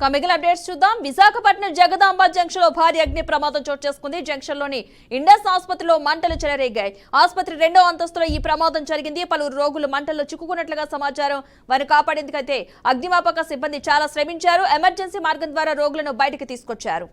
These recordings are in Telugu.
మిగిలిన అప్డేట్స్ చూద్దాం. విశాఖపట్నం జగదాంబ జంక్షన్ లో భారీ అగ్ని ప్రమాదం చోటు చేసుకుంది. జంక్షన్ లోని ఇండస్ ఆసుపత్రిలో మంటలు చెలరేగాయి. ఆసుపత్రి 2వ అంతస్తులో ఈ ప్రమాదం జరిగింది. పలువురు రోగులు మంటల్లో చిక్కుకున్నట్లుగా సమాచారం. వారిని కాపాడేందుకైతే అగ్నిమాపక సిబ్బంది చాలా శ్రమించారు. ఎమర్జెన్సీ మార్గం ద్వారా రోగులను బయటకు తీసుకొచ్చారు.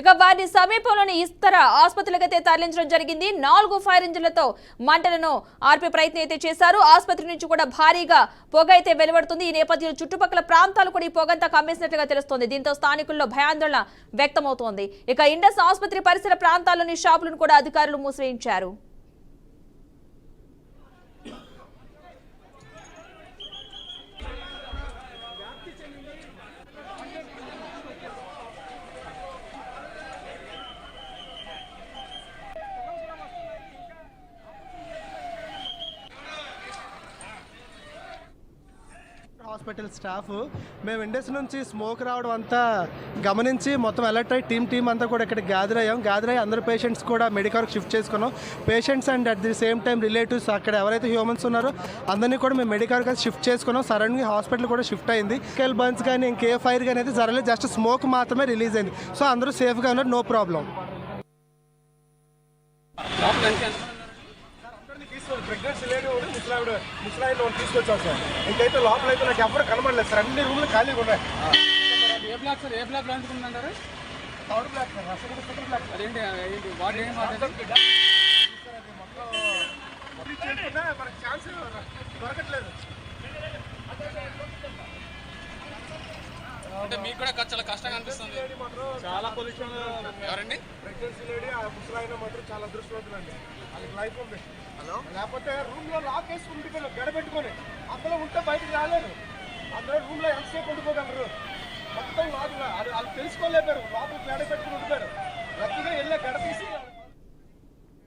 ఇక వారి సమీపంలోని ఇస్తర ఆసుపత్రులకైతే తరలించడం జరిగింది. 4 ఫైర్ ఇంజిన్లతో మంటలను ఆర్పే ప్రయత్నం అయితే చేశారు. ఆసుపత్రి నుంచి కూడా భారీగా పొగ అయితే వెలువడుతుంది. ఈ నేపథ్యంలో చుట్టుపక్కల ప్రాంతాలు కూడా ఈ పొగంతా కమ్మేసినట్లుగా తెలుస్తోంది. దీంతో స్థానికుల్లో భయాందోళన వ్యక్తమవుతోంది. ఇక ఇండస్ ఆసుపత్రి పరిసర ప్రాంతాల్లోని షాపులను కూడా అధికారులు మూసివేయించారు. హాస్పిటల్ స్టాఫ్ మేము ఇండస్ నుంచి స్మోక్ రావడం అంతా గమనించి మొత్తం అలర్ట్ అయ్యి టీం అంతా కూడా ఇక్కడ గ్యాదర్ అయ్యి అందరు పేషెంట్స్ కూడా మెడికల్కి షిఫ్ట్ చేసుకున్నాం. Patients and at the same time relatives అక్కడ ఎవరైతే హ్యూమన్స్ ఉన్నారో అందరినీ కూడా మేము మెడికల్కి షిఫ్ట్ చేసుకున్నాం. సడన్గా హాస్పిటల్ కూడా షిఫ్ట్ అయింది. కెల్ బర్న్స్ కానీ ఇంకే ఫైర్ కానీ అయితే జరగలేదు. జస్ట్ స్మోక్ మాత్రమే రిలీజ్ అయింది. సో అందరూ సేఫ్గా ఉన్నారు, నో ప్రాబ్లం. ప్రెగ్నెన్సీ లేడీ ముసలాయిలో తీసుకొచ్చాం సార్. ఇంకైతే లోపల అయితే నాకు ఎవరు కనబడలేదు సార్. అన్ని రూమ్లు ఖాళీగా ఉన్నాయి. ఏ బ్లాక్ సార్? ఏ బ్లాక్ అనుకుంటున్నారు? Third block sir. అసలు సెకండ్ బ్లాక్. అదేంటి వాడు ఏం మాట్లాడారు? మనకు ఛాన్స్ దొరకట్లేదు. అంటే మీకు కూడా చాలా కష్టంగా అనిపిస్తుంది. చాలా పొల్యూషన్. ఎవరండి? ప్రెగ్నెన్సీ లేడీ ఆ ముసలాయిన మాత్రం చాలా అదృష్టవంతులండి. వాళ్ళకి లైఫ్ ఉంది. లేకపోతే రూమ్ లో లాక్ వేసుకుని గడబెట్టుకొని అందులో ఉంటే బయటకు రాలేరు. అందులో రూమ్ లో ఎంతసేపు ఉండిపోగలరు. మొత్తం లాక్ వాళ్ళు తెలుసుకోలేపారు. లోపల గడబెట్టుకుని